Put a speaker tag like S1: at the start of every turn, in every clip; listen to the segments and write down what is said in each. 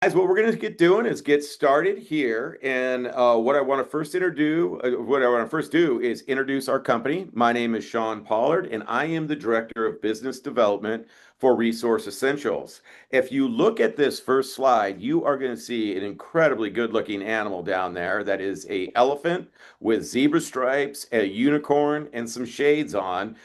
S1: Guys, what we're going to get doing is get started here, and what I want to first do is introduce our company. My name is Shawn Pollard, and I am the Director of Business Development for Resource Essentials. If you look at this first slide, you are going to see an incredibly good-looking animal down there. That is a elephant with zebra stripes, a unicorn, and some shades on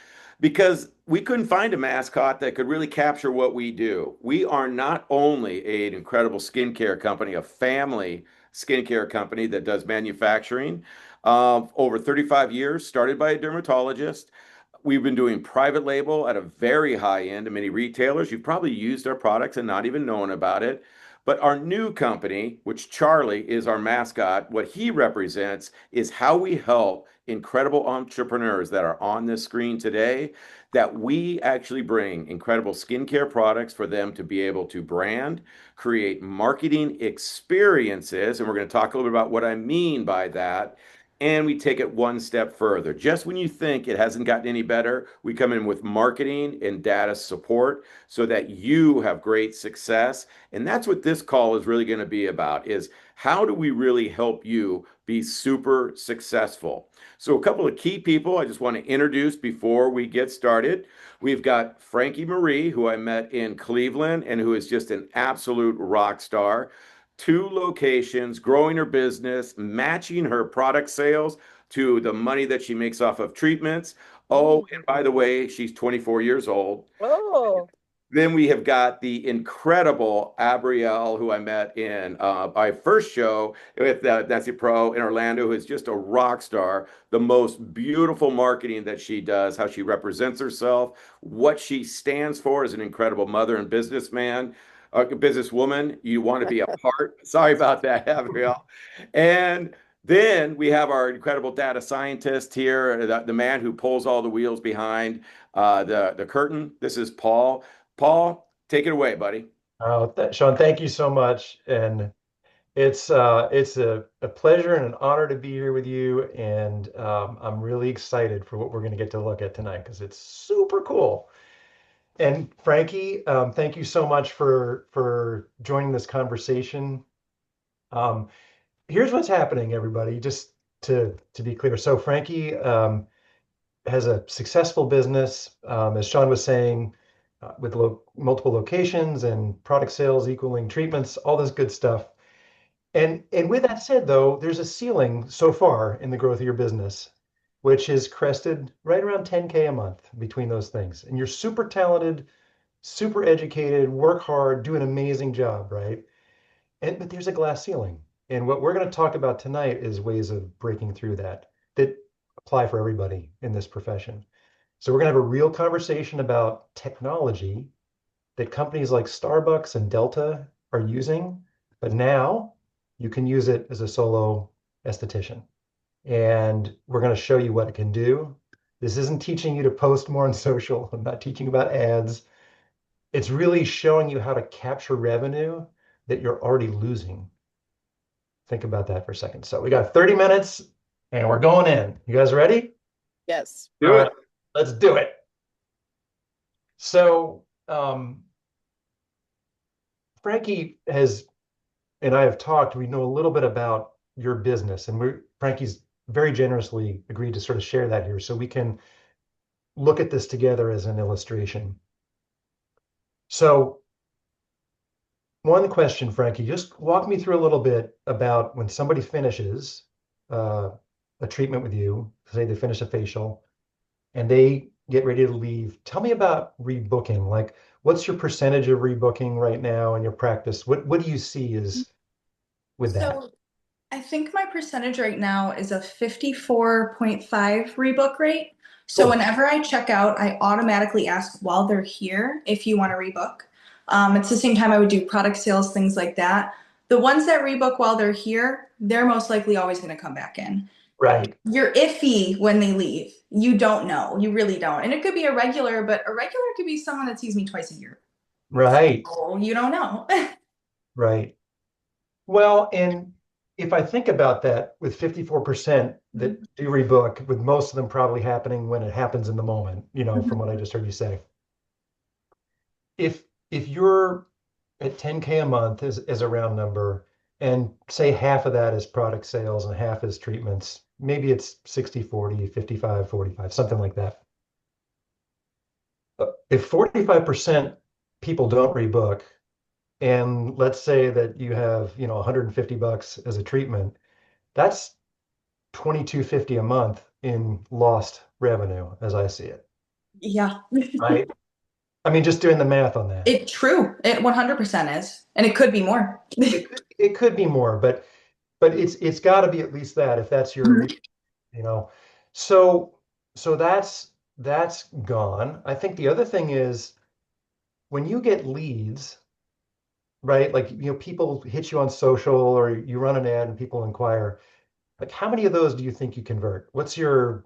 S1: because we couldn't find a mascot that could really capture what we do. We are not only an incredible skincare company, a family skincare company that does manufacturing over 35 years, started by a dermatologist. We've been doing private label at a very high end to many retailers. You've probably used our products and not even known about it. But our new company, which Charlie is our mascot, what he represents is how we help incredible entrepreneurs that are on this screen today, that we actually bring incredible skincare products for them to be able to brand, create marketing experiences. And we're going to talk a little bit about what I mean by that. And we take it one step further. Just when you think it hasn't gotten any better, we come in with marketing and data support so that you have great success. And that's what this call is really going to be about, is how do we really help you be super successful? So a couple of key people I just want to introduce before we get started. We've got Frankie Marie, who I met in Cleveland and who is just an absolute rock star. Two locations, growing her business, matching her product sales to the money that she makes off of treatments. Oh, and by the way, she's 24 years old.
S2: Oh,
S1: Then we have got the incredible Abrielle, who I met in my first show with NASNPRO in Orlando, who is just a rock star. The most beautiful marketing that she does, how she represents herself, what she stands for as an incredible mother and businesswoman. You want to be a part. Sorry about that, Abrielle. And then we have our incredible data scientist here, the man who pulls all the wheels behind the curtain. This is Paul. Paul, take it away, buddy.
S3: Oh, Sean, thank you so much. And it's a pleasure and an honor to be here with you. And I'm really excited for what we're going to get to look at tonight because it's super cool. And Frankie, thank you so much for joining this conversation. Um, Here's what's happening, everybody, just to be clear. So Frankie has a successful business, as Sean was saying, with multiple locations and product sales equaling treatments, all this good stuff. And with that said, though, there's a ceiling so far in the growth of your business, which is crested right around 10K a month between those things. And you're super talented, super educated, work hard, do an amazing job, right? But there's a glass ceiling. And what we're going to talk about tonight is ways of breaking through that apply for everybody in this profession. So we're going to have a real conversation about technology that companies like Starbucks and Delta are using, but now you can use it as a solo esthetician. And we're going to show you what it can do. This isn't teaching you to post more on social. I'm not teaching about ads. It's really showing you how to capture revenue that you're already losing. Think about that for a second. So we got 30 minutes and we're going in. You guys ready?
S2: yes.
S3: All
S1: Do
S3: right,
S1: it.
S3: let's do it. So Frankie and I have talked. We know a little bit about your business, and Frankie's very generously agreed to sort of share that here so we can look at this together as an illustration. So one question, Frankie, just walk me through a little bit about when somebody finishes uh, a treatment with you, say they finish a facial, and they get ready to leave. Tell me about rebooking. Like, what's your percentage of rebooking right now in your practice? What do you see is with that?
S4: So I think my percentage right now is a 54.5 rebook rate. So
S3: Cool.
S4: whenever I check out, I automatically ask while they're here if you want to rebook. It's the same time I would do product sales, things like that. The ones that rebook while they're here, they're most likely always going to come back in.
S3: Right.
S4: You're iffy when they leave. You don't know. You really don't. And it could be a regular, but a regular could be someone that sees me twice a year.
S3: Right.
S4: Oh, you don't know.
S3: Right. Well, and if I think about that with 54% that do rebook, with most of them probably happening when it happens in the moment, from what I just heard you say. If you're at 10K a month is a round number, and say half of that is product sales and half is treatments. Maybe it's 60-40, 55-45, something like that. If 45% people don't rebook, and let's say that you have, $150 as a treatment, that's 2250 a month in lost revenue, as I see it.
S4: Yeah.
S3: Right? I mean, just doing the math on that.
S4: True. It 100% is. And it could be more.
S3: It could be more, but it's got to be at least that if that's your
S4: Mhm.
S3: reach, you know. So so that's gone. I think the other thing is when you get leads, right? Like, people hit you on social or you run an ad and people inquire. Like, how many of those do you think you convert? What's your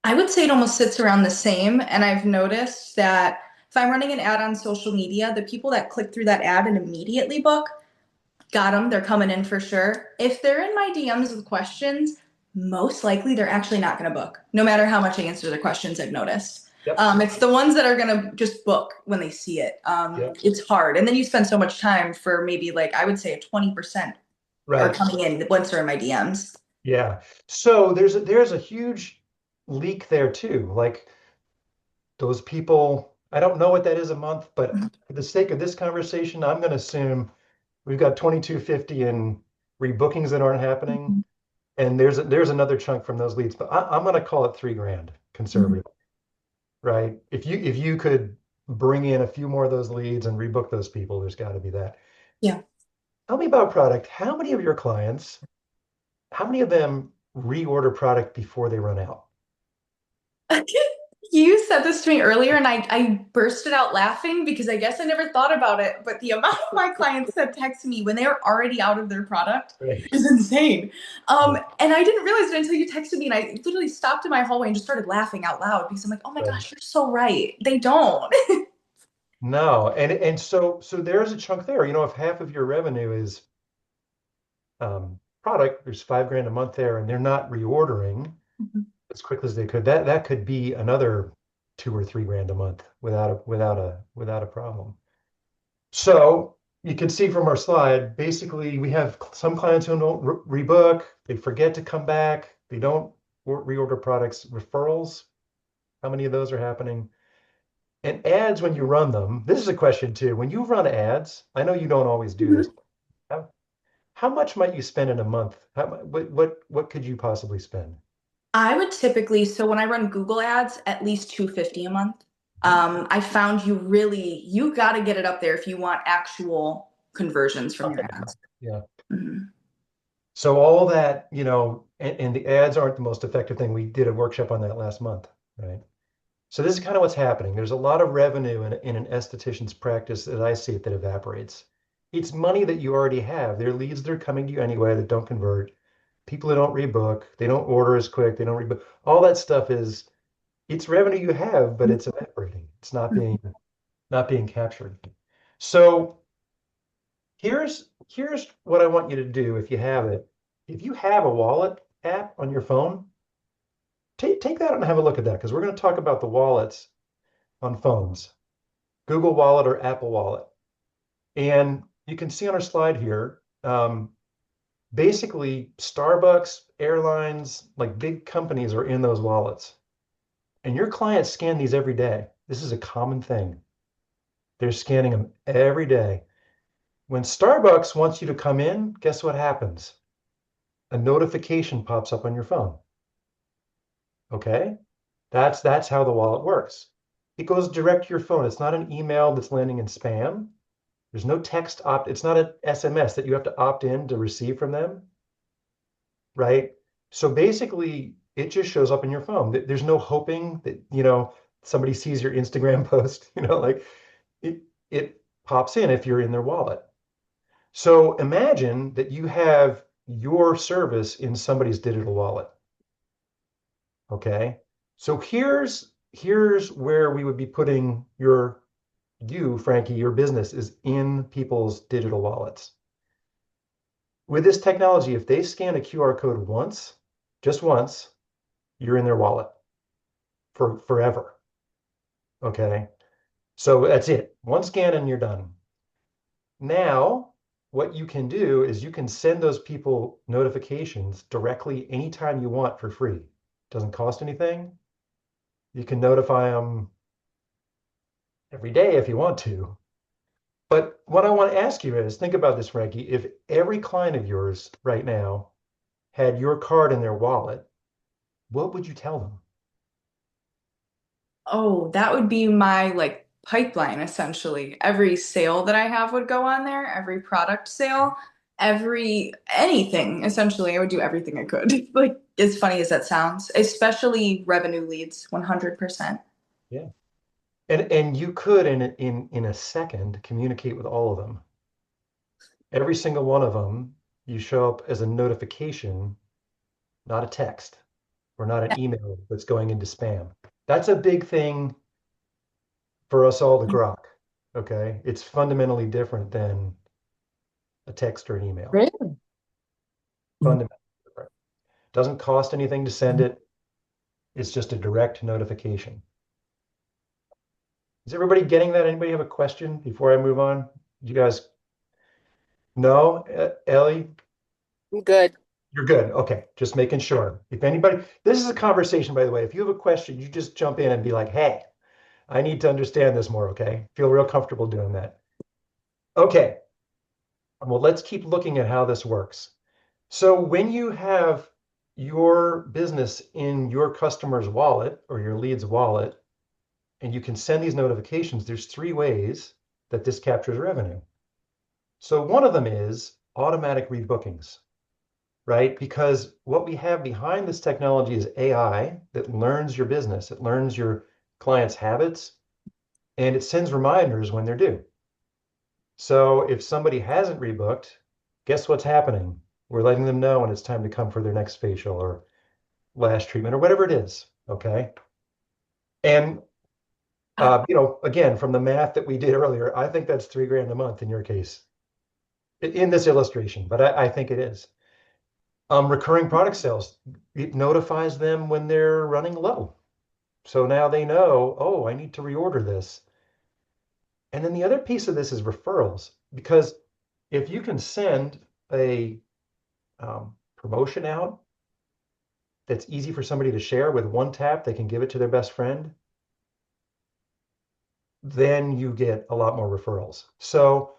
S4: I would say it almost sits around the same. And I've noticed that if I'm running an ad on social media, the people that click through that ad and immediately book, got them. They're coming in for sure. If they're in my DMs with questions, most likely they're actually not going to book, no matter how much I answer their questions. I've noticed.
S3: Yep.
S4: It's the ones that are going to just book when they see it.
S3: Yep.
S4: It's hard. And then you spend so much time for maybe like, I would say a 20% are
S3: Right.
S4: coming in once they're in my DMs.
S3: Yeah. So there's a huge leak there too. Like those people, I don't know what that is a month, but for the sake of this conversation, I'm going to assume we've got 2250 in rebookings that aren't happening, and there's another chunk from those leads, but I'm going to call it 3 grand
S4: Mhm.
S3: conservative, right? If you could bring in a few more of those leads and rebook those people, there's got to be that.
S4: Yeah.
S3: Tell me about product. How many of your clients, how many of them reorder product before they run out?
S4: You said this to me earlier and I bursted out laughing because I guess I never thought about it, but the amount of my clients that text me when they are already out of their product
S3: Right.
S4: is insane.
S3: Yeah.
S4: And I didn't realize it until you texted me and I literally stopped in my hallway and just started laughing out loud because I'm like, oh my
S3: Right.
S4: gosh, you're so right. They don't.
S3: No, and so there's a chunk there. If half of your revenue is product, there's 5 grand a month there, and they're not reordering as quickly as they could. That could be another 2 or 3 grand a month without a problem. So you can see from our slide, basically we have some clients who don't rebook, they forget to come back, they don't reorder products. Referrals, how many of those are happening? And ads, when you run them, this is a question too. When you run ads, I know you don't always do this. How, how much might you spend in a month? What could you possibly spend?
S4: I would typically, so when I run Google ads, at least 250 a month.
S3: Mhm.
S4: I found you got to get it up there if you want actual conversions from your
S3: Okay.
S4: ads.
S3: Yeah.
S4: Mhm.
S3: So all that, and the ads aren't the most effective thing. We did a workshop on that last month, right? So this is kind of what's happening. There's a lot of revenue in an esthetician's practice, as I see it, that evaporates. It's money that you already have. They're leads that are coming to you anyway that don't convert. People who don't rebook, they don't order as quick, they don't rebook. All that stuff it's revenue you have, but it's evaporating. It's not being captured. So here's what I want you to do if you have it. If you have a wallet app on your phone, take that and have a look at that because we're going to talk about the wallets on phones, Google Wallet or Apple Wallet. And you can see on our slide here, basically Starbucks, airlines, like big companies are in those wallets. And your clients scan these every day. This is a common thing. They're scanning them every day. When Starbucks wants you to come in, guess what happens? A notification pops up on your phone. Okay? That's how the wallet works. It goes direct to your phone. It's not an email that's landing in spam. There's no text opt. It's not an SMS that you have to opt in to receive from them, right? So basically, it just shows up in your phone. There's no hoping that, somebody sees your Instagram post, like it pops in if you're in their wallet. So imagine that you have your service in somebody's digital wallet. Okay. So here's where we would be putting Frankie, your business is in people's digital wallets. With this technology, if they scan a QR code once, just once, you're in their wallet for forever. Okay. So that's it. One scan and you're done. now what you can do is you can send those people notifications directly anytime you want for free. Doesn't cost anything. You can notify them every day if you want to. But what I want to ask you is, think about this, Frankie. If every client of yours right now had your card in their wallet, what would you tell them?
S4: Oh, that would be my like pipeline essentially. Every sale that I have would go on there, every product sale, every anything essentially. I would do everything I could. Like as funny as that sounds, especially revenue leads, 100%.
S3: Yeah. And you could in a second communicate with all of them. Every single one of them, you show up as a notification, not a text or not an email that's going into spam. That's a big thing for us all to grok. Okay. It's fundamentally different than a text or an email.
S4: Really?
S3: Fundamentally different. Doesn't cost anything to send it. It's just a direct notification. Is everybody getting that? Anybody have a question before I move on? You guys know, Ellie?
S2: I'm good.
S3: You're good. Okay. Just making sure. If anybody, this is a conversation, by the way. If you have a question, you just jump in and be like, hey, I need to understand this more. Okay. Feel real comfortable doing that. Okay. Well, let's keep looking at how this works. So when you have your business in your customer's wallet or your lead's wallet, and you can send these notifications, there's three ways that this captures revenue. So one of them is automatic rebookings, right? Because what we have behind this technology is AI that learns your business. It learns your clients' habits, and it sends reminders when they're due. So if somebody hasn't rebooked, guess what's happening? We're letting them know when it's time to come for their next facial or lash treatment or whatever it is, okay? And again, from the math that we did earlier, I think that's $3,000 a month in your case, in this illustration, but I think it is. Recurring product sales, it notifies them when they're running low. So now they know, oh, I need to reorder this. And then the other piece of this is referrals, because if you can send a promotion out that's easy for somebody to share with one tap, they can give it to their best friend, then you get a lot more referrals. So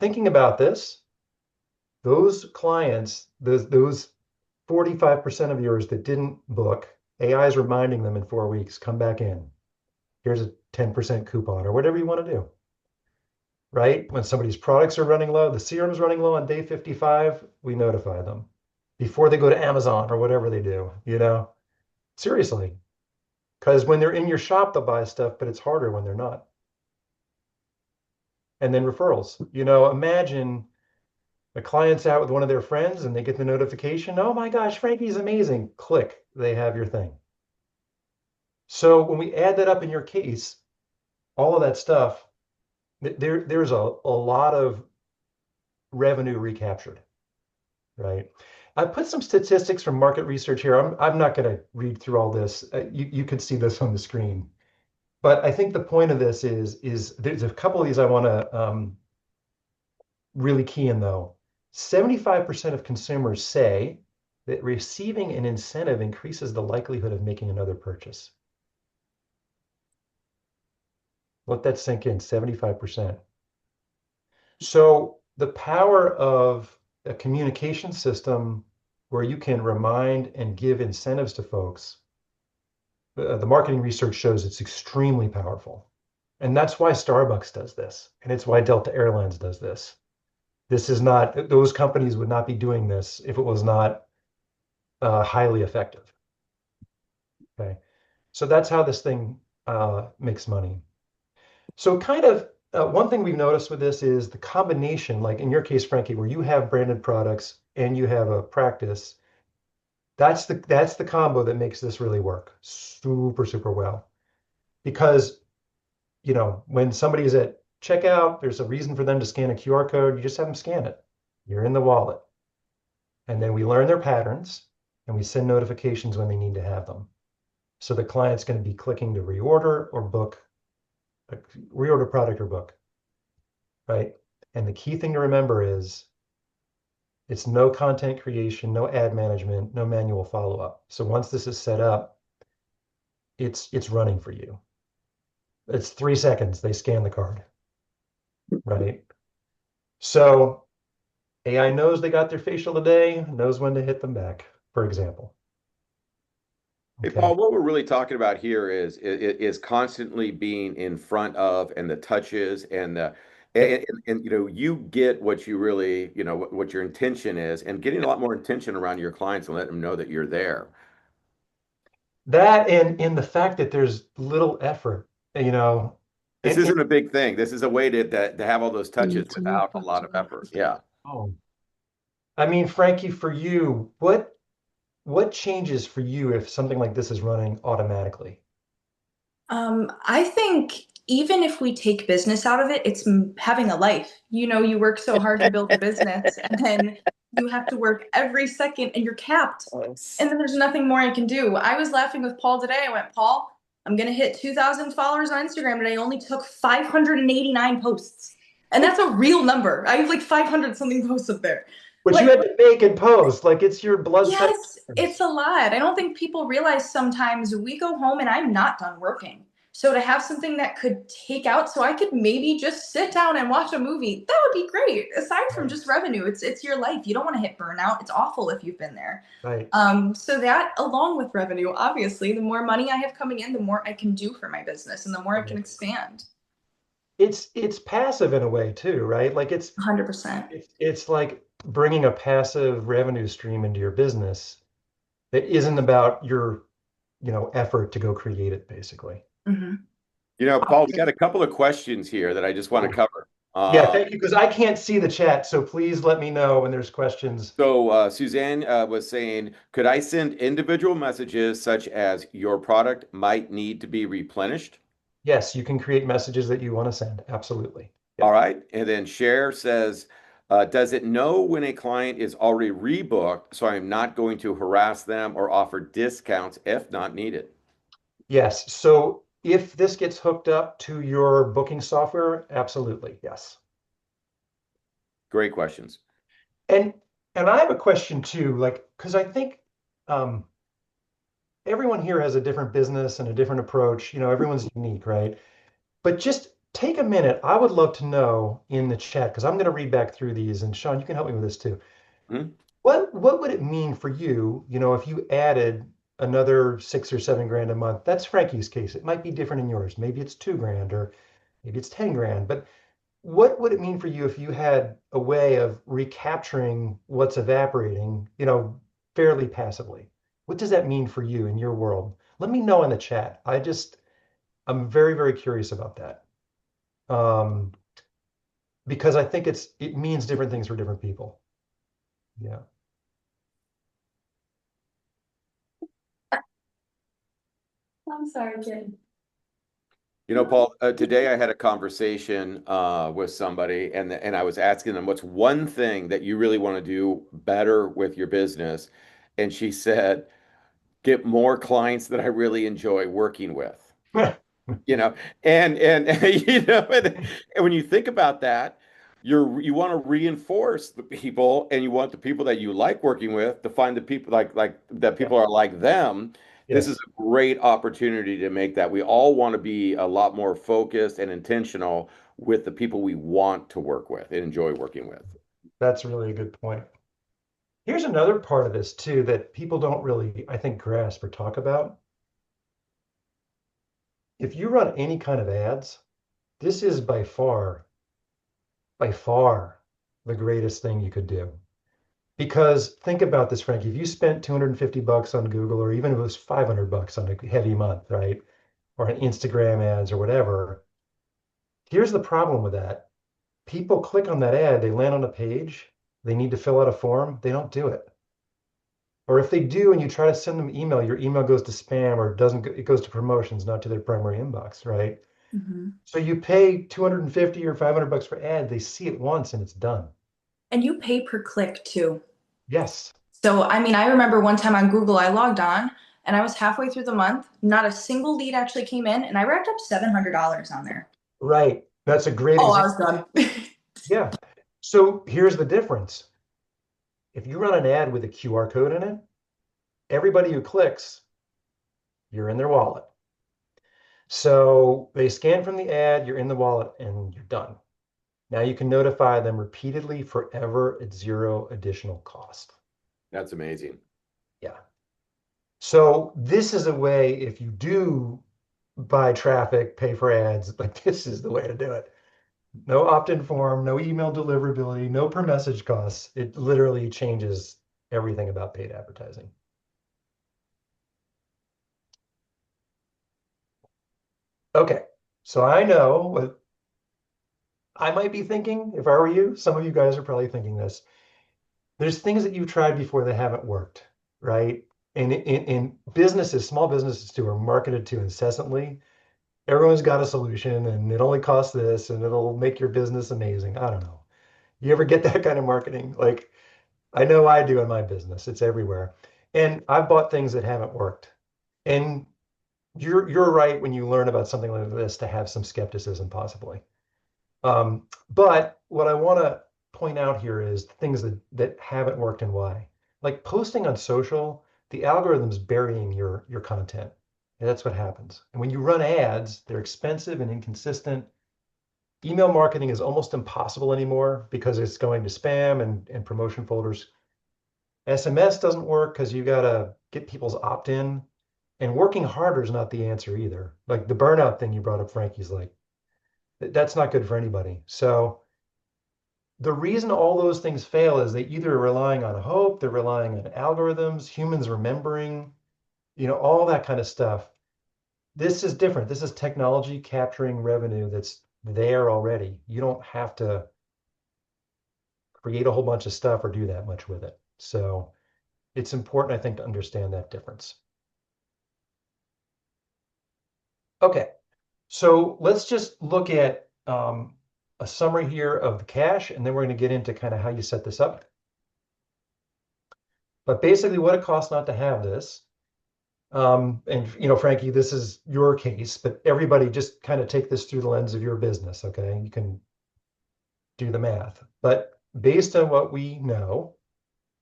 S3: thinking about this, those clients, those 45% of yours that didn't book, AI is reminding them in 4 weeks, come back in. Here's a 10% coupon or whatever you want to do. Right? When somebody's products are running low, the serum's running low on day 55, we notify them before they go to Amazon or whatever they do, Seriously. Because when they're in your shop, they'll buy stuff, but it's harder when they're not. And then referrals. Imagine a client's out with one of their friends and they get the notification, oh my gosh, Frankie's amazing. Click, they have your thing. So when we add that up in your case, all of that stuff, there's a lot of revenue recaptured, right? I put some statistics from market research here. I'm not going to read through all this. You can see this on the screen. But I think the point of this is there's a couple of these I want to really key in, though. 75% of consumers say that receiving an incentive increases the likelihood of making another purchase. Let that sink in, 75%. So the power of a communication system where you can remind and give incentives to folks, the marketing research shows it's extremely powerful. And that's why Starbucks does this. And it's why Delta Airlines does this. This is not, those companies would not be doing this if it was not highly effective. Okay. So that's how this thing makes money. So kind of one thing we've noticed with this is the combination, like in your case, Frankie, where you have branded products and you have a practice, that's the combo that makes this really work super, super well. Because, when somebody is at checkout, there's a reason for them to scan a QR code. You just have them scan it. You're in the wallet. And then we learn their patterns and we send notifications when they need to have them. So the client's going to be clicking to reorder or book, reorder product or book, right? And the key thing to remember is it's no content creation, no ad management, no manual follow-up. So once this is set up, it's running for you. It's 3 seconds, they scan the card, right? So AI knows they got their facial today, knows when to hit them back, for example.
S1: Hey,
S3: Okay.
S1: Paul, what we're really talking about here is constantly being in front of and the touches and the and you know you get what you really what your intention is and getting a lot more intention around your clients and letting them know that you're there.
S3: That and in the fact that there's little effort, you know,
S1: This
S3: and
S1: isn't a big thing. This is a way to have all those touches without a lot of effort. Yeah.
S3: oh, I mean, Frankie, for you, what changes for you if something like this is running automatically?
S4: I think even if we take business out of it, it's having a life. You know, you work so hard to build a business, and then you have to work every second, and you're capped. And then there's nothing more I can do. I was laughing with Paul today. I went, Paul, I'm gonna hit 2,000 followers on Instagram, and I only took 589 posts, and that's a real number. I have like 500 something posts up there.
S3: Which you
S4: Like,
S3: had to make and post, like it's your blood, sweat,
S4: yes,
S3: and
S4: it's
S3: tears.
S4: a lot. I don't think people realize sometimes we go home and I'm not done working. So to have something that could take out so I could maybe just sit down and watch a movie, that would be great. Aside from
S3: Right,
S4: just revenue, it's your life. You don't want to hit burnout. It's awful if you've been there.
S3: right.
S4: So that along with revenue, obviously, the more money I have coming in, the more I can do for my business and the more I can
S3: Right.
S4: expand.
S3: It's passive in a way too, right? Like
S4: 100%.
S3: it's like bringing a passive revenue stream into your business that isn't about your, effort to go create it, basically.
S4: Hmm.
S1: You know, Paul, we got a couple of questions here that I just want to cover.
S3: Yeah, thank you, because I can't see the chat, so please let me know when there's questions.
S1: Suzanne was saying, could I send individual messages such as your product might need to be replenished?
S3: Yes, you can create messages that you want to send. Absolutely.
S1: All
S3: Yep.
S1: right. And then Cher says, does it know when a client is already rebooked so I'm not going to harass them or offer discounts if not needed?
S3: Yes. So if this gets hooked up to your booking software, absolutely. Yes.
S1: Great questions.
S3: And and I have a question too, like, because I think um, everyone here has a different business and a different approach. Everyone's unique, right? But just take a minute. I would love to know in the chat, because I'm going to read back through these, and Shawn, you can help me with this too.
S1: Hmm?
S3: What would it mean for you, if you added another 6 or 7 grand a month? That's Frankie's case. It might be different in yours. Maybe it's 2 grand or maybe it's 10 grand. But what would it mean for you if you had a way of recapturing what's evaporating, fairly passively? What does that mean for you in your world? Let me know in the chat. I'm very, very curious about that. Um, because I think it means different things for different people. Yeah.
S4: I'm sorry, kid.
S1: You know, Paul, today I had a conversation with somebody and I was asking them, what's one thing that you really want to do better with your business? And she said, get more clients that I really enjoy working with. You know, and and when you think about that, you want to reinforce the people and you want the people that you like working with to find the people like that
S3: Yeah.
S1: people are like them. This is
S3: Yes.
S1: a great opportunity to make that. We all want to be a lot more focused and intentional with the people we want to work with and enjoy working with.
S3: That's really a good point. Here's another part of this too that people don't really, I think, grasp or talk about. If you run any kind of ads, this is by far the greatest thing you could do. Because think about this, Frankie, if you spent 250 bucks on Google, or even if it was 500 bucks on a heavy month, right? Or an Instagram ads or whatever, here's the problem with that. People click on that ad, they land on a page, they need to fill out a form, they don't do it. Or if they do and you try to send them email, your email goes to spam or it goes to promotions, not to their primary inbox, right?
S4: Mm-hmm.
S3: So you pay 250 or 500 bucks for ad, they see it once and it's done.
S4: And you pay per click too.
S3: Yes.
S4: So, I mean, I remember one time on Google, I logged on and I was halfway through the month. Not a single lead actually came in, and I racked up $700 on there.
S3: Right. That's a great
S4: Oh, I
S3: example.
S4: was done.
S3: Yeah. So here's the difference. If you run an ad with a QR code in it, everybody who clicks, you're in their wallet. So they scan from the ad, you're in the wallet, and you're done. Now you can notify them repeatedly forever at zero additional cost.
S1: That's amazing.
S3: Yeah. So this is a way, if you do buy traffic, pay for ads, like this is the way to do it. No opt-in form, no email deliverability, no per message costs. It literally changes everything about paid advertising. Okay, so I know what I might be thinking if I were you. Some of you guys are probably thinking this. There's things that you've tried before that haven't worked, right? And in businesses, small businesses too, are marketed to incessantly. Everyone's got a solution and it only costs this and it'll make your business amazing. I don't know. You ever get that kind of marketing? Like, I know I do in my business. It's everywhere. And I've bought things that haven't worked. And you're right when you learn about something like this to have some skepticism possibly. But what I want to point out here is things that haven't worked and why. Like posting on social, the algorithm's burying your content. And that's what happens. And when you run ads, they're expensive and inconsistent. Email marketing is almost impossible anymore because it's going to spam and promotion folders. SMS doesn't work because you got to get people's opt-in. And working harder is not the answer either. Like the burnout thing you brought up, Frankie's like, that's not good for anybody. So the reason all those things fail is they either are relying on hope, they're relying on algorithms, humans remembering, all that kind of stuff. This is different. This is technology capturing revenue that's there already. You don't have to create a whole bunch of stuff or do that much with it. So it's important, I think, to understand that difference. Okay, so let's just look at a summary here of the cash, and then we're going to get into kind of how you set this up. But basically what it costs not to have this. And Frankie, this is your case, but everybody just kind of take this through the lens of your business, okay? You can do the math. But based on what we know,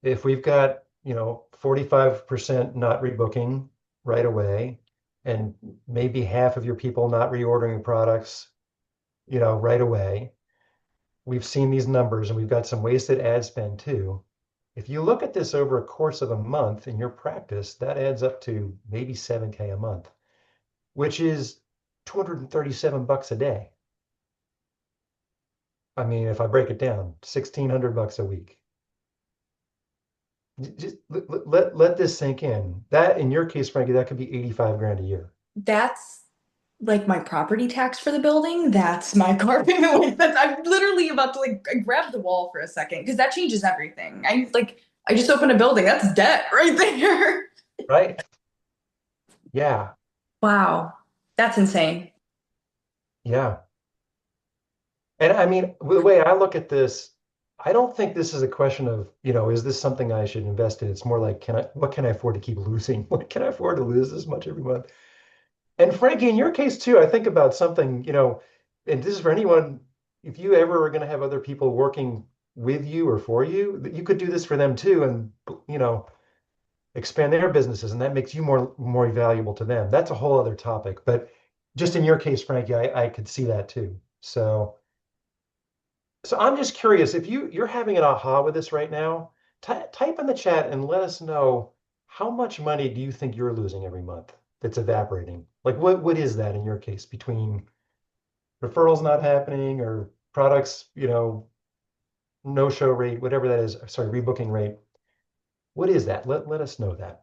S3: if we've got, 45% not rebooking right away, and maybe half of your people not reordering products, right away, we've seen these numbers and we've got some wasted ad spend too. If you look at this over a course of a month in your practice, that adds up to maybe 7K a month, which is 237 bucks a day. I mean, if I break it down, 1,600 bucks a week. Just let this sink in. That, in your case, Frankie, that could be 85 grand a year.
S4: That's like my property tax for the building. That's my car payment. I'm literally about to I grab the wall for a second because that changes everything. I just opened a building. That's debt right there.
S3: Right? Yeah.
S4: Wow. That's insane.
S3: Yeah. And I mean, the way I look at this, I don't think this is a question of, is this something I should invest in? It's more like, what can I afford to keep losing? What can I afford to lose this much every month? And Frankie, in your case too, I think about something, and this is for anyone, if you ever are going to have other people working with you or for you, that you could do this for them too, and expand their businesses, and that makes you more valuable to them. That's a whole other topic. But just in your case, Frankie, I could see that too. So I'm just curious if you're having an aha with this right now, type in the chat and let us know how much money do you think you're losing every month that's evaporating? Like what is that in your case between referrals not happening or products, no show rate, whatever that is, sorry, rebooking rate. What is that? Let us know that.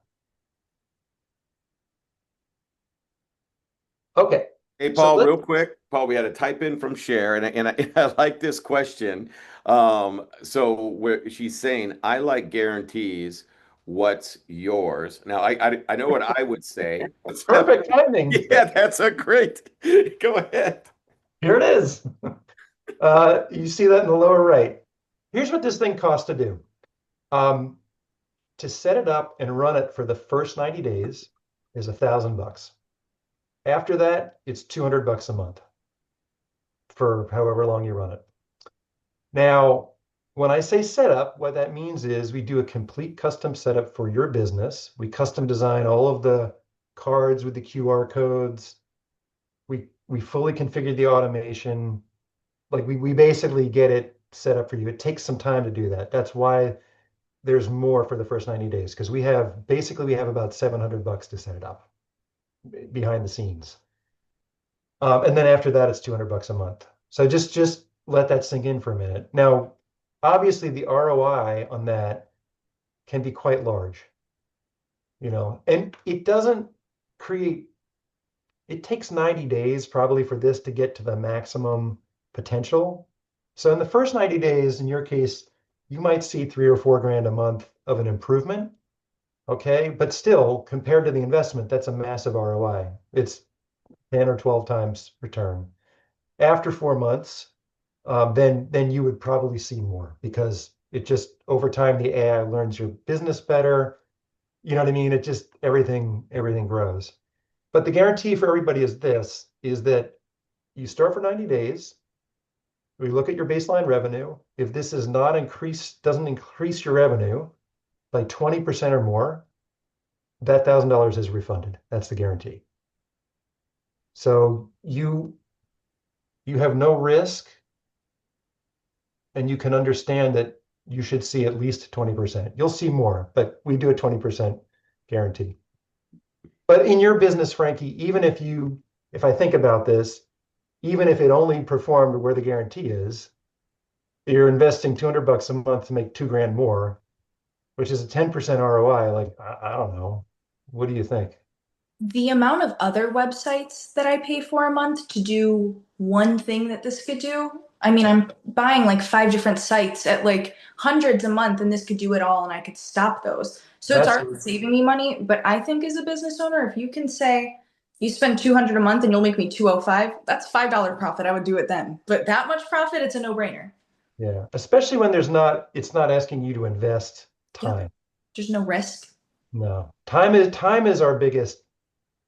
S3: Okay.
S1: Hey,
S3: So
S1: Paul, real quick. Paul, we had a type in from Cher, and I like this question. So where she's saying, I like guarantees. What's yours? Now, I know what I would say.
S3: perfect timing.
S1: Yeah, that's a great. Go ahead.
S3: Here it is. You see that in the lower right. Here's what this thing costs to do. To set it up and run it for the first 90 days is $1,000. After that, it's 200 bucks a month for however long you run it. Now, When I say setup, what that means is we do a complete custom setup for your business. We custom design all of the cards with the QR codes. We fully configure the automation. Like we basically get it set up for you. It takes some time to do that. That's why there's more for the first 90 days because we have about $700 to set it up behind the scenes. And then after that, it's $200 a month. So just let that sink in for a minute. Now, obviously, the ROI on that can be quite large, and it doesn't create. It takes 90 days probably for this to get to the maximum potential. So in the first 90 days, in your case, you might see 3 or 4 grand a month of an improvement. Okay, but still, compared to the investment, that's a massive ROI. It's 10 or 12 times return. After 4 months, then you would probably see more because it just over time the AI learns your business better. You know what I mean? It just everything grows. But the guarantee for everybody is that you start for 90 days. We look at your baseline revenue. If this doesn't increase your revenue by 20% or more, that $1,000 is refunded. That's the guarantee. So you have no risk and you can understand that you should see at least 20%. You'll see more, but we do a 20% guarantee. But in your business, Frankie, if I think about this, even if it only performed where the guarantee is, you're investing $200 a month to make 2 grand more, which is a 10% ROI. Like, I don't know. What do you think?
S4: The amount of other websites that I pay for a month to do one thing that this could do. I mean, I'm buying like 5 different sites at like hundreds a month, and this could do it all, and I could stop those. So it's
S3: That's
S4: already saving me money. But I think as a business owner, if you can say you spend 200 a month and you'll make me 205, that's $5 profit. I would do it then. But that much profit, it's a no-brainer.
S3: Yeah, especially when it's not asking you to invest
S4: Yep.
S3: time.
S4: There's no risk.
S3: No, time is our biggest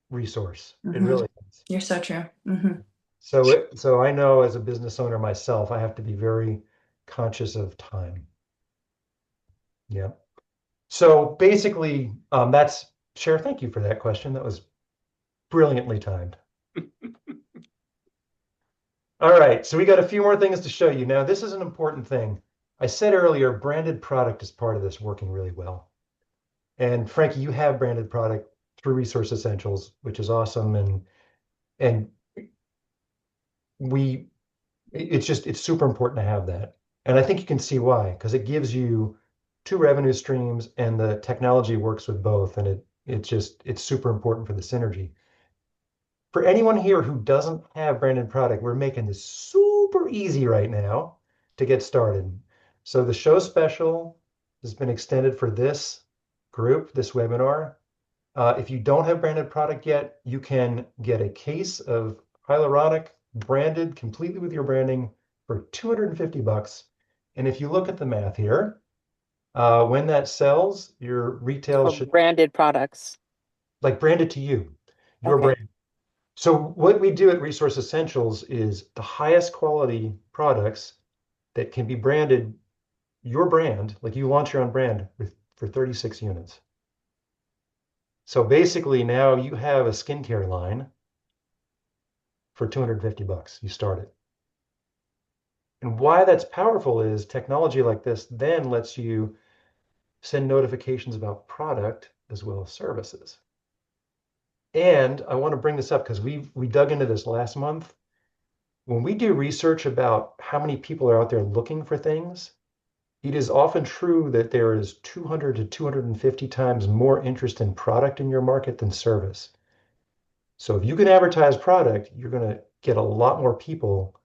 S3: resource. It
S4: Hmm.
S3: really is.
S4: You're so true. Hmm.
S3: So I know as a business owner myself, I have to be very conscious of time. Yeah. So basically, that's Cher. Thank you for that question. That was brilliantly timed. All right, so we got a few more things to show you. Now, this is an important thing. I said earlier, branded product is part of this working really well. And Frankie, you have branded product through Resource Essentials, which is awesome. And we it's super important to have that. And I think you can see why, because it gives you two revenue streams and the technology works with both. And it's super important for the synergy. For anyone here who doesn't have branded product, we're making this super easy right now to get started. So the show special has been extended for this group, this webinar. If you don't have branded product yet, you can get a case of hyaluronic branded completely with your branding for $250. And if you look at the math here, when that sells, your retail
S2: Of
S3: should
S2: branded products.
S3: like branded to you, your
S2: Okay.
S3: brand. So what we do at Resource Essentials is the highest quality products that can be branded your brand, like you launch your own brand for 36 units. So basically now you have a skincare line for $250. You start it. And why that's powerful is technology like this then lets you send notifications about product as well as services. And I want to bring this up because we dug into this last month. When we do research about how many people are out there looking for things, it is often true that there is 200 to 250 times more interest in product in your market than service. So if you can advertise product, you're going to get a lot more people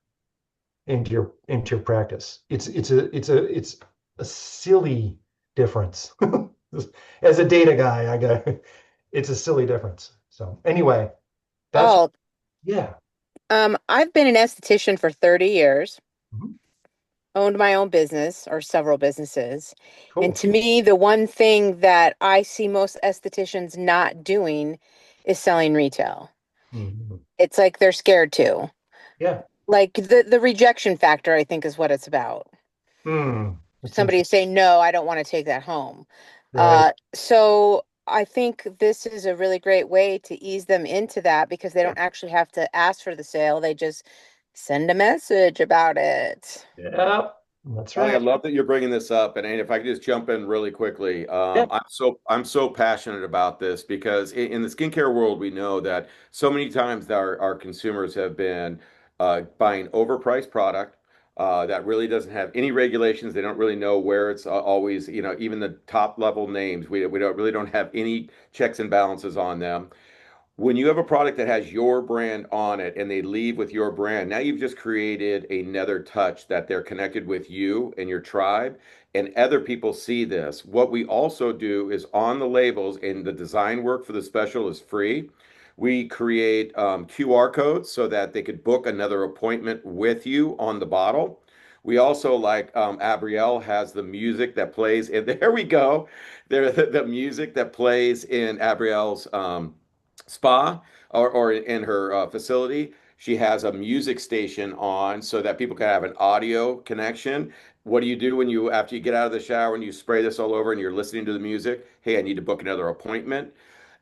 S3: into your practice. It's a silly difference. As a data guy, it's a silly difference. So anyway, that's
S2: Oh,
S3: yeah.
S2: I've been an esthetician for 30 years,
S3: Mhm.
S2: owned my own business or several businesses. And
S3: Cool.
S2: to me, the one thing that I see most estheticians not doing is selling retail.
S3: Mhm.
S2: It's like they're scared to.
S3: Yeah.
S2: Like the rejection factor, I think, is what it's about.
S3: Hmm. It's
S2: somebody
S3: interesting.
S2: say, no, I don't want to take that home.
S3: Right.
S2: So I think this is a really great way to ease them into that because they don't actually have to ask for the sale. They just send a message about it.
S3: Yeah, that's
S1: Ellie, I
S3: right.
S1: love that you're bringing this up, and if I could just jump in really quickly,
S3: Yeah.
S1: I'm so passionate about this because in the skincare world, we know that so many times our consumers have been buying overpriced product that really doesn't have any regulations. They don't really know where it's always, even the top level names. We don't really don't have any checks and balances on them. When you have a product that has your brand on it and they leave with your brand, now you've just created another touch that they're connected with you and your tribe, and other people see this. What we also do is on the labels, and the design work for the special is free. We create QR codes so that they could book another appointment with you on the bottle. We also, like Abrielle has the music that plays, and there we go. There, the music that plays in Abrielle's spa or in her facility. She has a music station on so that people can have an audio connection. What do you do when after you get out of the shower and you spray this all over and you're listening to the music? Hey, I need to book another appointment.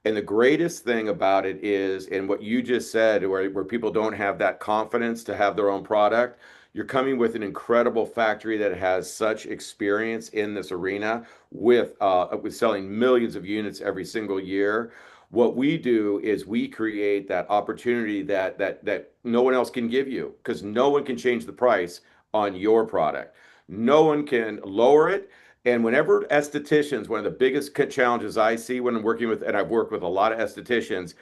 S1: And the greatest thing about it is, and what you just said, where people don't have that confidence to have their own product, you're coming with an incredible factory that has such experience in this arena with selling millions of units every single year. What we do is we create that opportunity that no one else can give you because no one can change the price on your product. No one can lower it. And whenever estheticians, one of the biggest challenges I see when I'm working with, and I've worked with a lot of estheticians,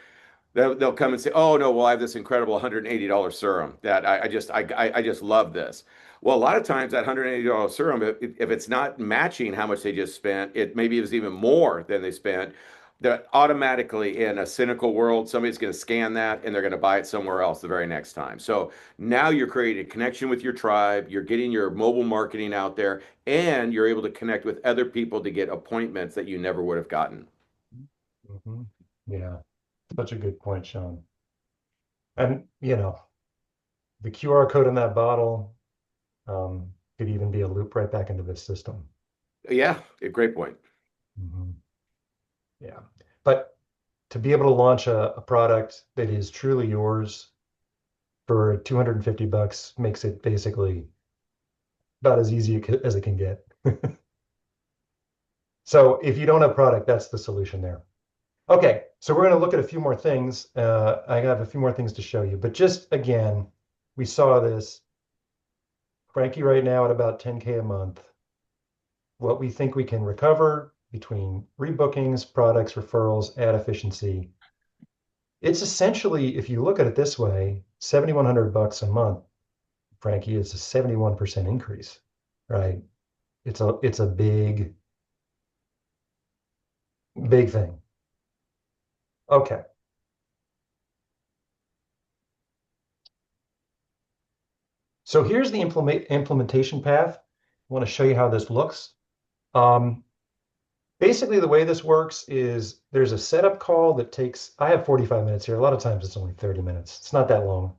S1: they'll come and say, "Oh no, well I have this incredible $180 serum that I just love this." Well, a lot of times that $180 serum, if it's not matching how much they just spent, it maybe it was even more than they spent. That automatically, in a cynical world, somebody's going to scan that and they're going to buy it somewhere else the very next time. So now you're creating a connection with your tribe, you're getting your mobile marketing out there, and you're able to connect with other people to get appointments that you never would have gotten.
S3: Hmm. Yeah, such a good point, Shawn. And the QR code in that bottle could even be a loop right back into this system.
S1: Yeah, a great point.
S3: Hmm. Yeah. But to be able to launch a product that is truly yours for 250 bucks makes it basically about as easy as it can get. So if you don't have product, that's the solution there. Okay, so we're going to look at a few more things. I have a few more things to show you, but just again, we saw this. Frankie right now at about 10K a month. What we think we can recover between rebookings, products, referrals, ad efficiency. It's essentially, if you look at it this way, 7,100 bucks a month, Frankie, it's a 71% increase, right? It's a big, big thing. Okay. So here's the implementation path. I want to show you how this looks. Um, Basically, the way this works is there's a setup call that takes, I have 45 minutes here. A lot of times it's only 30 minutes. It's not that long.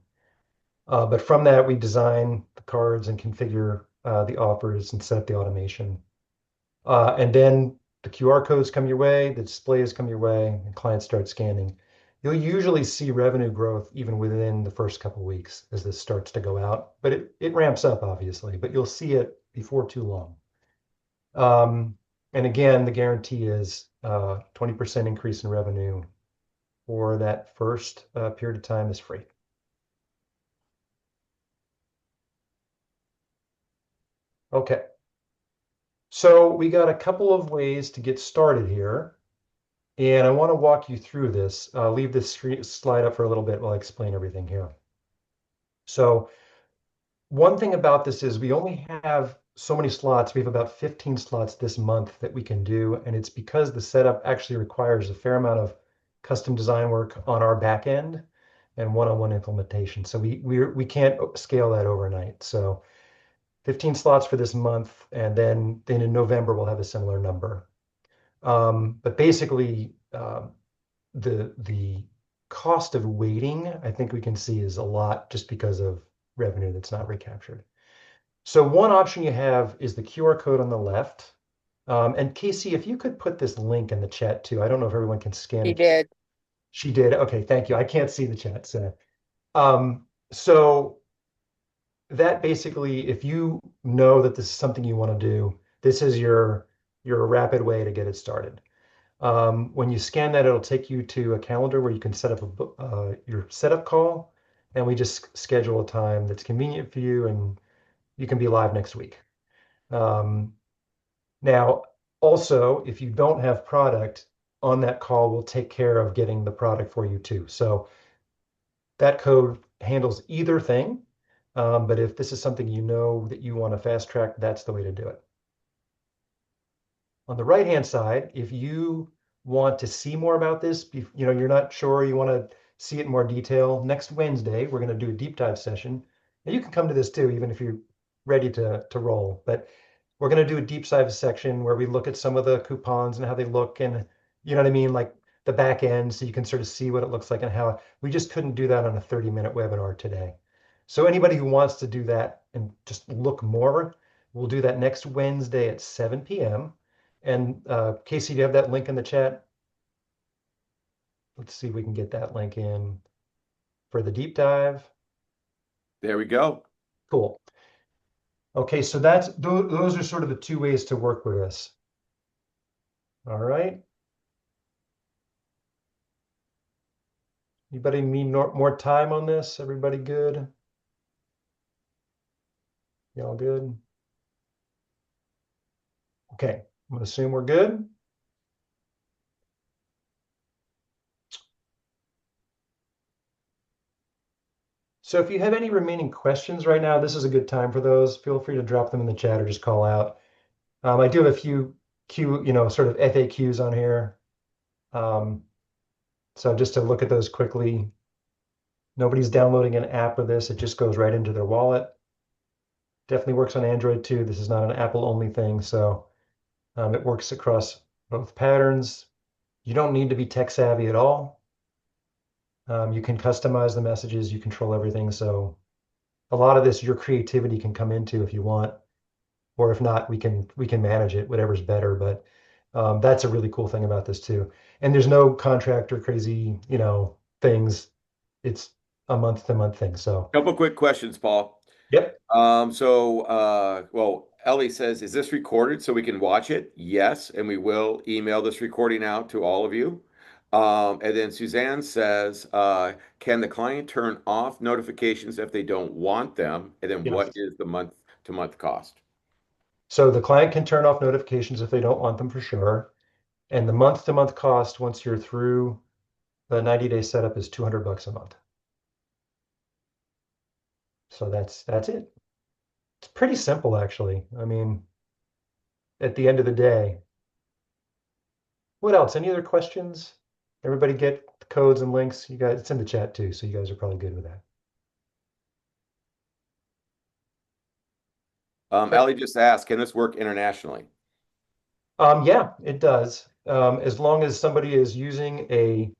S3: But from that, we design the cards and configure the offers and set up the automation. And then the QR codes come your way, the displays come your way, and clients start scanning. You'll usually see revenue growth even within the first couple of weeks as this starts to go out, but it ramps up obviously, but you'll see it before too long. And again, the guarantee is 20% increase in revenue for that first period of time is free. Okay, so we got a couple of ways to get started here. And I want to walk you through this. I'll leave this slide up for a little bit while I explain everything here. So one thing about this is we only have so many slots. We have about 15 slots this month that we can do. And it's because the setup actually requires a fair amount of custom design work on our back end and one-on-one implementation. So we can't scale that overnight. So 15 slots for this month. And then in November, we'll have a similar number. But basically, the cost of waiting, I think we can see is a lot just because of revenue that's not recaptured. So one option you have is the QR code on the left. And Casey, if you could put this link in the chat too. I don't know if everyone can scan
S2: She
S3: it.
S2: did.
S3: She did. Okay, thank you. I can't see the chat. So that basically, if you know that this is something you want to do, this is your rapid way to get it started. When you scan that, it'll take you to a calendar where you can set up your setup call, and we just schedule a time that's convenient for you, and you can be live next week. Now, also, if you don't have product on that call, we'll take care of getting the product for you too. So that code handles either thing. But if this is something you know that you want to fast track, that's the way to do it. On the right-hand side, if you want to see more about this, you're not sure, you want to see it in more detail, next Wednesday, we're going to do a deep dive session. And you can come to this too, even if you're ready to roll. But we're going to do a deep dive section where we look at some of the coupons and how they look, and you know what I mean, like the back end, so you can sort of see what it looks like and how we just couldn't do that on a 30-minute webinar today. So anybody who wants to do that and just look more, we'll do that next Wednesday at 7 p.m. And Casey, do you have that link in the chat? Let's see if we can get that link in for the deep dive.
S1: There we go.
S3: Cool. Okay, so those are sort of the two ways to work with this. All right. Anybody need more time on this? Everybody good? Y'all good? Okay, I'm gonna assume we're good. So if you have any remaining questions right now, this is a good time for those. Feel free to drop them in the chat or just call out. I do have a few sort of FAQs on here. So just to look at those quickly, nobody's downloading an app of this. It just goes right into their wallet. Definitely works on Android too. This is not an Apple only thing. So it works across both patterns. You don't need to be tech savvy at all. You can customize the messages, you control everything. So a lot of this, your creativity can come into if you want, or if not, we can manage it, whatever's better. But that's a really cool thing about this too. And there's no contract or crazy, things. It's a month to month thing. So
S1: Couple quick questions, Paul.
S3: yep.
S1: Well, Ellie says, is this recorded so we can watch it? Yes, and we will email this recording out to all of you. And then Suzanne says, can the client turn off notifications if they don't want them? And then what
S3: Yes.
S1: is the month-to-month cost?
S3: So the client can turn off notifications if they don't want them for sure. And the month to month cost once you're through the 90-day setup is $200 a month. So that's it. It's pretty simple, actually. I mean, at the end of the day, what else? Any other questions? Everybody get the codes and links? You guys, it's in the chat too, so you guys are probably good with that.
S1: Ellie just asked, can this work internationally?
S3: Yeah, it does. As long as somebody is using an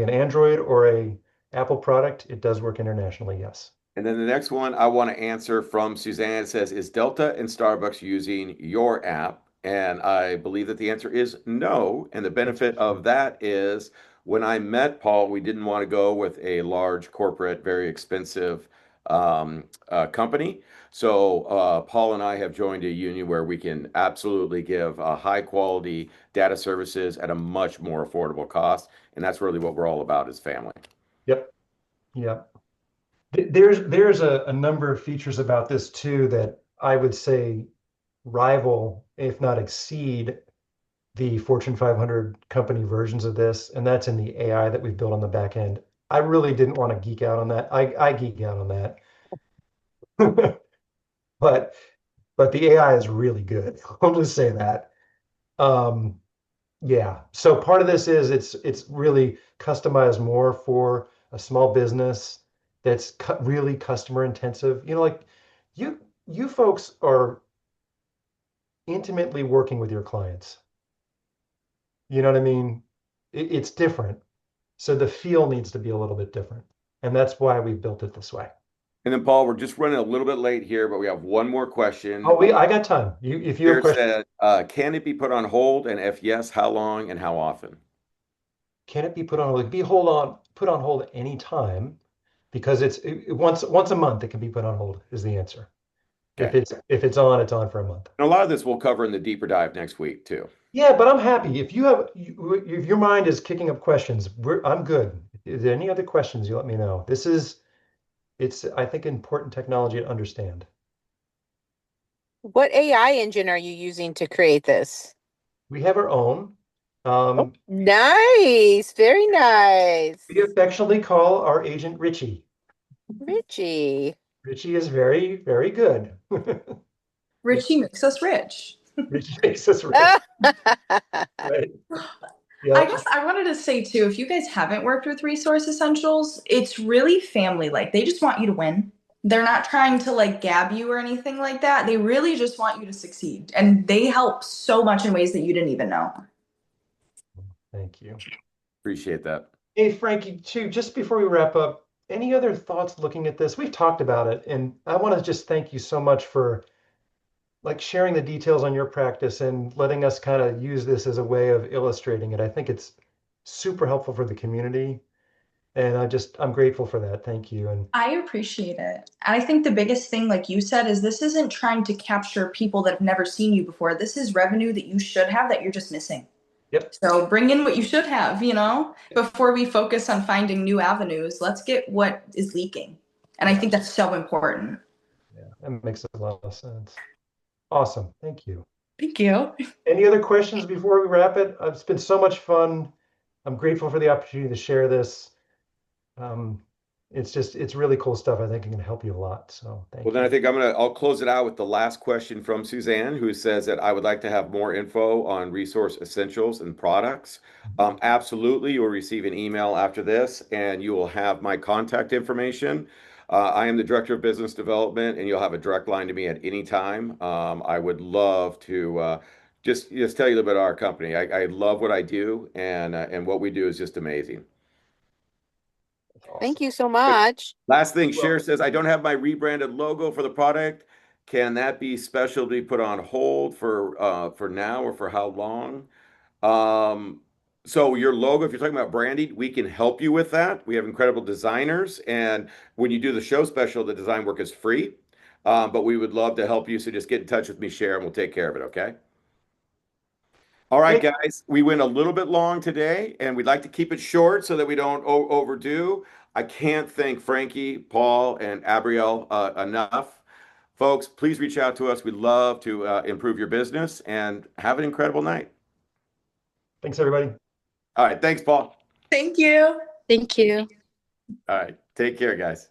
S3: Android or a Apple product, it does work internationally, yes.
S1: And then the next one I want to answer from Suzanne says, is Delta and Starbucks using your app? And I believe that the answer is no. And the benefit of that is when I met Paul, we didn't want to go with a large corporate, very expensive company. So Paul and I have joined a union where we can absolutely give high quality data services at a much more affordable cost. And that's really what we're all about is family.
S3: Yep. Yep. There's a number of features about this too that I would say rival, if not exceed, the Fortune 500 company versions of this, and that's in the AI that we've built on the back end. I really didn't want to geek out on that. I geek out on that. but but the AI is really good. I'll just say that. Um, yeah. So part of this is it's really customized more for a small business that's really customer intensive. Like you you folks are intimately working with your clients. You know what I mean? It's different. So the feel needs to be a little bit different. And that's why we built it this way.
S1: And then Paul, we're just running a little bit late here, but we have one more question.
S3: Oh, I got time. If you have a
S1: Here
S3: question,
S1: said, can it be put on hold? And if yes, how long and how often?
S3: can it be put on hold? It can be put on hold anytime because once a month it can be put on hold is the answer.
S1: Okay.
S3: If it's on, it's on for a month.
S1: And a lot of this we'll cover in the deeper dive next week too.
S3: Yeah, but I'm happy. If your mind is kicking up questions, I'm good. Is there any other questions, you let me know. It's I think important technology to understand.
S2: What AI engine are you using to create this?
S3: We have our own.
S2: Oh, nice. Very nice.
S3: We affectionately call our agent Richie.
S2: Richie.
S3: Richie is very, very good.
S4: Richie makes us rich.
S3: Richie makes us rich. Right.
S4: I
S3: Yep.
S4: guess I wanted to say too, if you guys haven't worked with Resource Essentials, it's really family like. They just want you to win. They're not trying to like gab you or anything like that. They really just want you to succeed. And they help so much in ways that you didn't even know.
S3: Thank you.
S1: Appreciate that.
S3: Hey, Frankie, too, just before we wrap up, any other thoughts looking at this? We've talked about it, and I want to just thank you so much for like sharing the details on your practice and letting us kind of use this as a way of illustrating it. I think it's super helpful for the community, and I'm grateful for that. Thank you. And
S4: I appreciate it. And I think the biggest thing, like you said, is this isn't trying to capture people that have never seen you before. This is revenue that you should have that you're just missing.
S3: yep.
S4: So bring in what you should have, before we focus on finding new avenues, let's get what is leaking. And I think that's so important.
S3: Yeah, that makes a lot of sense. Awesome. Thank you.
S4: Thank you.
S3: Any other questions before we wrap it? It's been so much fun. I'm grateful for the opportunity to share this. It's really cool stuff. I think it can help you a lot. So thank
S1: Well,
S3: you.
S1: then I think I'll close it out with the last question from Suzanne, who says that I would like to have more info on resource essentials and products. Absolutely. You'll receive an email after this and you will have my contact information. I am the Director of Business Development and you'll have a direct line to me at any time. I would love to just tell you a little bit about our company. I love what I do and what we do is just amazing.
S3: That's awesome.
S2: Thank you so much.
S1: Last thing, Cher says, I don't have my rebranded logo for the product. Can that be special to be put on hold for now or for how long? So your logo, if you're talking about branding, we can help you with that. We have incredible designers, and when you do the show special, the design work is free. But we would love to help you. So just get in touch with me, Cher, and we'll take care of it. Okay. All right, guys, we went a little bit long today, and we'd like to keep it short so that we don't overdo. I can't thank Frankie, Paul, and Abrielle enough. Folks, please reach out to us. We'd love to improve your business and have an incredible night.
S3: Thanks, everybody.
S1: All right, thanks, Paul.
S4: Thank you.
S2: Thank you.
S1: All right, take care, guys.